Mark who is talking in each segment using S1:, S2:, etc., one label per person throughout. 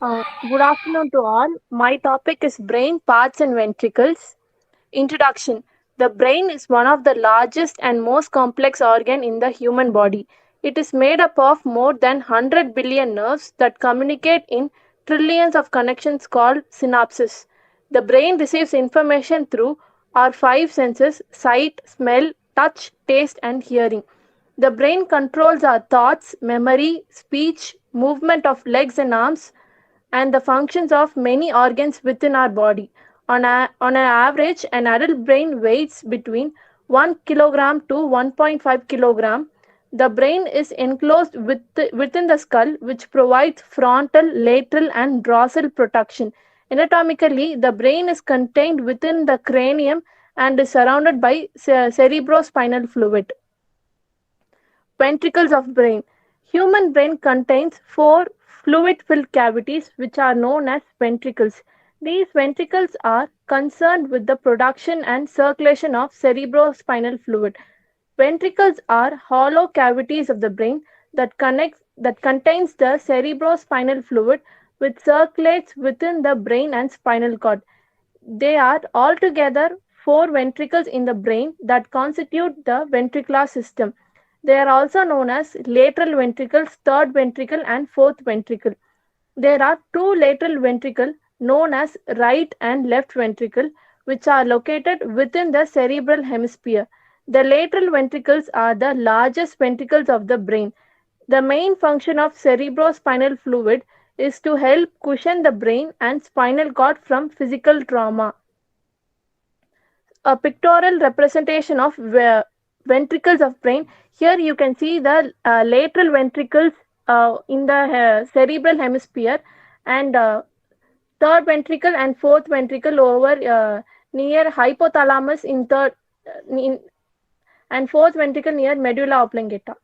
S1: Good afternoon to all. My topic is brain parts and ventricles. Introduction. The brain is one of the largest and most complex organ in the human body. It is made up of more than 100 billion nerves that communicate in trillions of connections called synapses. The brain receives information through our five senses: sight, smell, touch, taste, and hearing. The brain controls our thoughts, memory, speech, movement of legs and arms, and the functions of many organs within our body. On an average, an adult brain weighs between 1 kilogram to 1.5 kilogram. The brain is enclosed within the skull, which provides frontal, lateral, and dorsal protection. Anatomically, the brain is contained within the cranium and is surrounded by cerebrospinal fluid. Ventricles of brain. Human brain contains four fluid-filled cavities which are known as ventricles. These ventricles are concerned with the production and circulation of cerebrospinal fluid. Ventricles are hollow cavities of the brain that contains the cerebrospinal fluid which circulates within the brain and spinal cord. They are altogether four ventricles in the brain that constitute the ventricular system. They are also known as lateral ventricles, third ventricle, and fourth ventricle. There are two lateral ventricles known as right and left ventricle, which are located within the cerebral hemisphere. The lateral ventricles are the largest ventricles of the brain. The main function of cerebrospinal fluid is to help cushion the brain and spinal cord from physical trauma. A pictorial representation of ventricles of brain. Here you can see the lateral ventricles in the cerebral hemisphere, and third ventricle and fourth ventricle over near hypothalamus in, and fourth ventricle near medulla oblongata.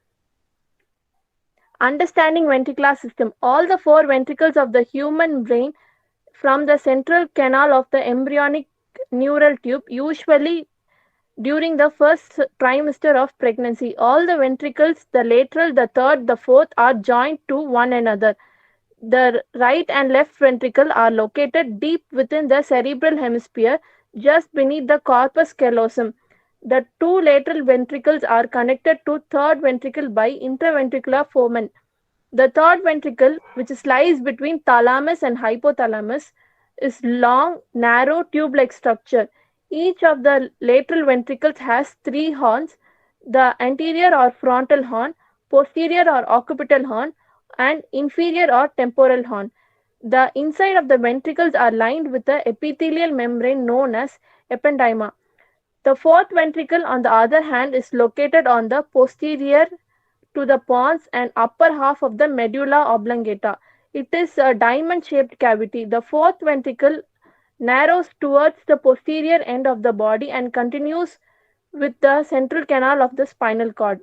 S1: Understanding ventricular system. All the four ventricles of the human brain from the central canal of the embryonic neural tube, usually during the first trimester of pregnancy. All the ventricles, the lateral, the third, the fourth, are joined to one another. The right and left ventricle are located deep within the cerebral hemisphere, just beneath the corpus callosum. The two lateral ventricles are connected to third ventricle by interventricular foramen. The third ventricle, which lies between thalamus and hypothalamus, is long, narrow, tube-like structure. Each of the lateral ventricles has three horns: the anterior or frontal horn, posterior or occipital horn, and inferior or temporal horn. The inside of the ventricles are lined with the epithelial membrane known as ependyma. The fourth ventricle, on the other hand, is located on the posterior to the pons and upper half of the medulla oblongata. It is a diamond-shaped cavity. The fourth ventricle narrows towards the posterior end of the body and continues with the central canal of the spinal cord.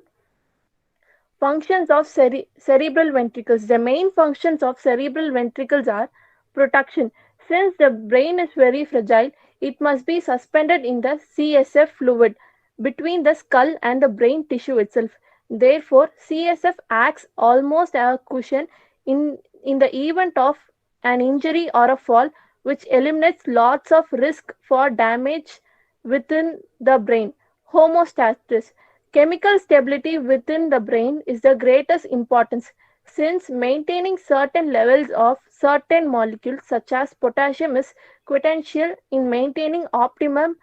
S1: Functions of cerebral ventricles. The main functions of cerebral ventricles are protection. Since the brain is very fragile, it must be suspended in the CSF fluid between the skull and the brain tissue itself. Therefore, CSF acts almost as a cushion in the event of an injury or a fall, which eliminates lots of risk for damage within the brain. Homeostasis. Chemical stability within the brain is the greatest importance, since maintaining certain levels of certain molecules such as potassium is quintessential in maintaining optimum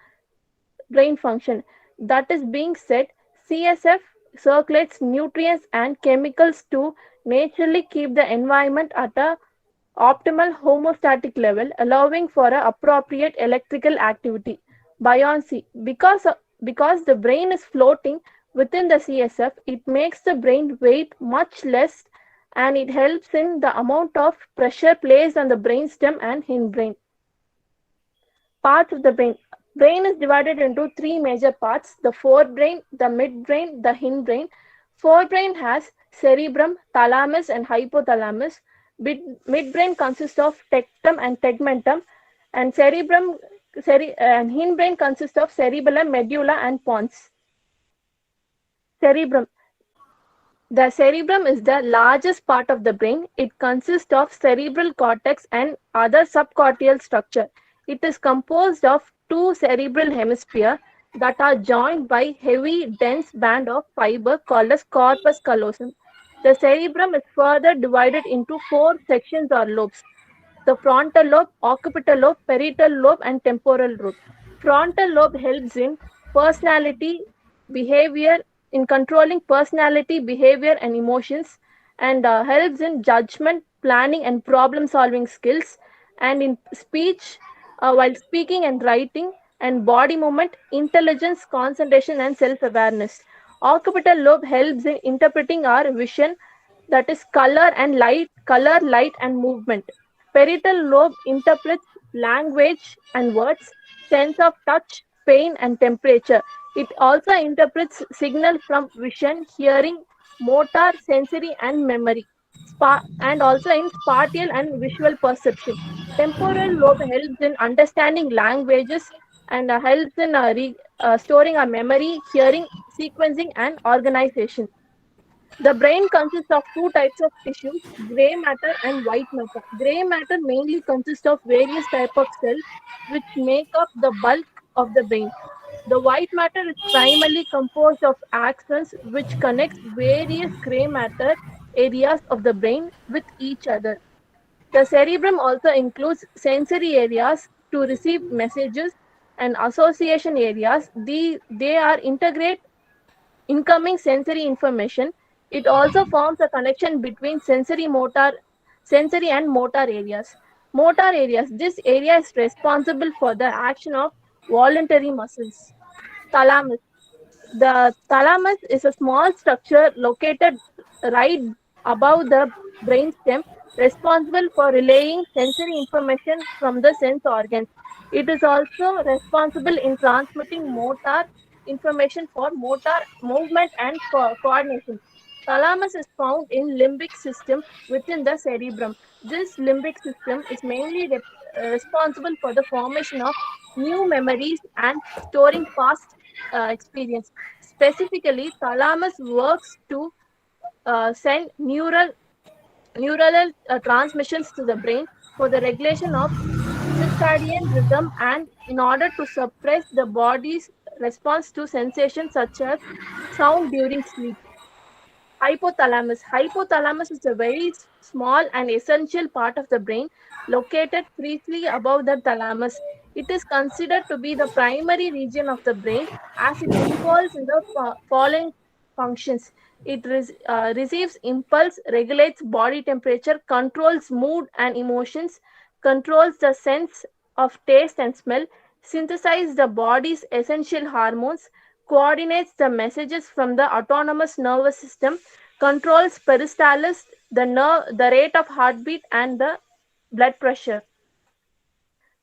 S1: brain function. That is being said, CSF circulates nutrients and chemicals to naturally keep the environment at a optimal homeostatic level, allowing for a appropriate electrical activity. Buoyancy. Because the brain is floating within the CSF, it makes the brain weight much less, and it helps in the amount of pressure placed on the brainstem and hindbrain. Parts of the brain. Brain is divided into three major parts: the forebrain, the midbrain, the hindbrain. Forebrain has cerebrum, thalamus, and hypothalamus. Midbrain consists of tectum and tegmentum, and and hindbrain consists of cerebellum, medulla, and pons. Cerebrum. The cerebrum is the largest part of the brain. It consists of cerebral cortex and other subcortical structure. It is composed of two cerebral hemispheres that are joined by heavy, dense band of fiber called as corpus callosum. The cerebrum is further divided into four sections or lobes: the frontal lobe, occipital lobe, parietal lobe, and temporal lobe. Frontal lobe helps in personality, behavior, in controlling personality, behavior, and emotions, and helps in judgment, planning, and problem solving skills, and in speech, while speaking and writing, and body movement, intelligence, concentration, and self awareness. Occipital lobe helps in interpreting our vision, that is color, light, and movement. Parietal lobe interprets language and words, sense of touch, pain, and temperature. It also interprets signal from vision, hearing, motor, sensory, and memory, and also in spatial and visual perception. Temporal lobe helps in understanding languages and helps in storing our memory, hearing, sequencing, and organization. The brain consists of two types of tissues, gray matter and white matter. Gray matter mainly consists of various types of cells which make up the bulk of the brain. The white matter is primarily composed of axons which connects various gray matter areas of the brain with each other. The cerebrum also includes sensory areas to receive messages and association areas. They are integrate incoming sensory information. It also forms a connection between sensory and motor areas. Motor areas. This area is responsible for the action of voluntary muscles. Thalamus. The thalamus is a small structure located right above the brainstem, responsible for relaying sensory information from the sense organs. It is also responsible in transmitting motor information for motor movement and coordination. Thalamus is found in limbic system within the cerebrum. This limbic system is mainly responsible for the formation of new memories and storing past experience. Specifically, thalamus works to send neural transmissions to the brain for the regulation of circadian rhythm and in order to suppress the body's response to sensations such as sound during sleep. Hypothalamus. Hypothalamus is a very small and essential part of the brain located briefly above the thalamus. It is considered to be the primary region of the brain as it involves in the following functions. It receives impulse, regulates body temperature, controls mood and emotions, controls the sense of taste and smell, synthesizes the body's essential hormones, coordinates the messages from the autonomous nervous system, controls peristalsis, the rate of heartbeat, and the blood pressure.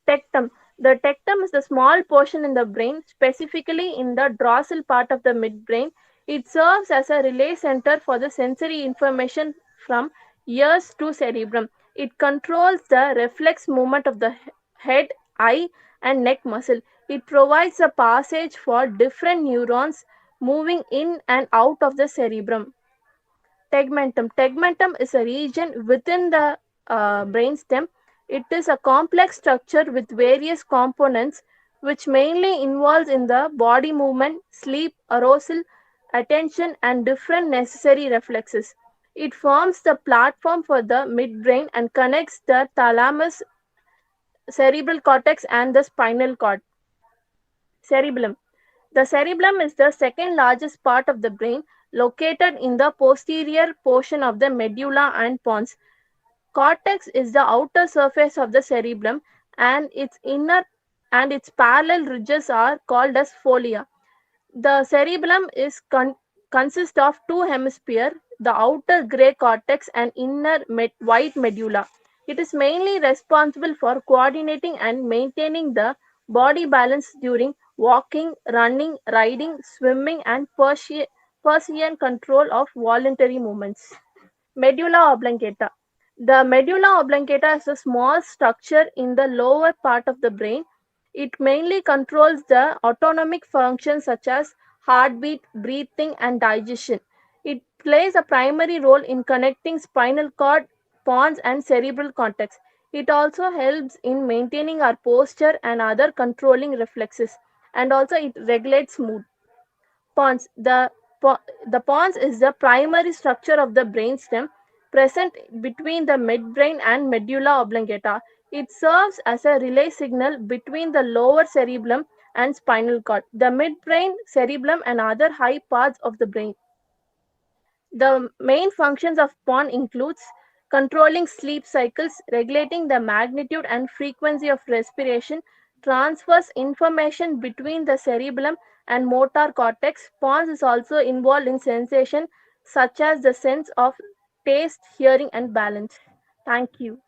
S1: Tectum. The tectum is the small portion in the brain, specifically in the dorsal part of the midbrain. It serves as a relay center for the sensory information from ears to cerebrum. It controls the reflex movement of the head, eye, and neck muscle. It provides a passage for different neurons moving in and out of the cerebrum. Tegmentum. Tegmentum is a region within the brainstem. It is a complex structure with various components which mainly involves in the body movement, sleep, arousal, attention, and different necessary reflexes. It forms the platform for the midbrain and connects the thalamus, cerebral cortex, and the spinal cord. Cerebellum. The cerebellum is the second largest part of the brain, located in the posterior portion of the medulla and pons. Cortex is the outer surface of the cerebellum, and its parallel ridges are called as folia. The cerebellum consists of two hemispheres, the outer gray cortex and inner white medulla. It is mainly responsible for coordinating and maintaining the body balance during walking, running, riding, swimming, and Persian control of voluntary movements. Medulla oblongata. The medulla oblongata is a small structure in the lower part of the brain. It mainly controls the autonomic functions such as heartbeat, breathing, and digestion. It plays a primary role in connecting spinal cord, pons, and cerebral cortex. It also helps in maintaining our posture and other controlling reflexes, and also it regulates mood. Pons. The pons is the primary structure of the brainstem present between the midbrain and medulla oblongata. It serves as a relay signal between the lower cerebellum and spinal cord, the midbrain, cerebellum, and other high parts of the brain. The main functions of PON includes controlling sleep cycles, regulating the magnitude and frequency of respiration, transfers information between the cerebellum and motor cortex. PONS is also involved in sensation such as the sense of taste, hearing, and balance. Thank you.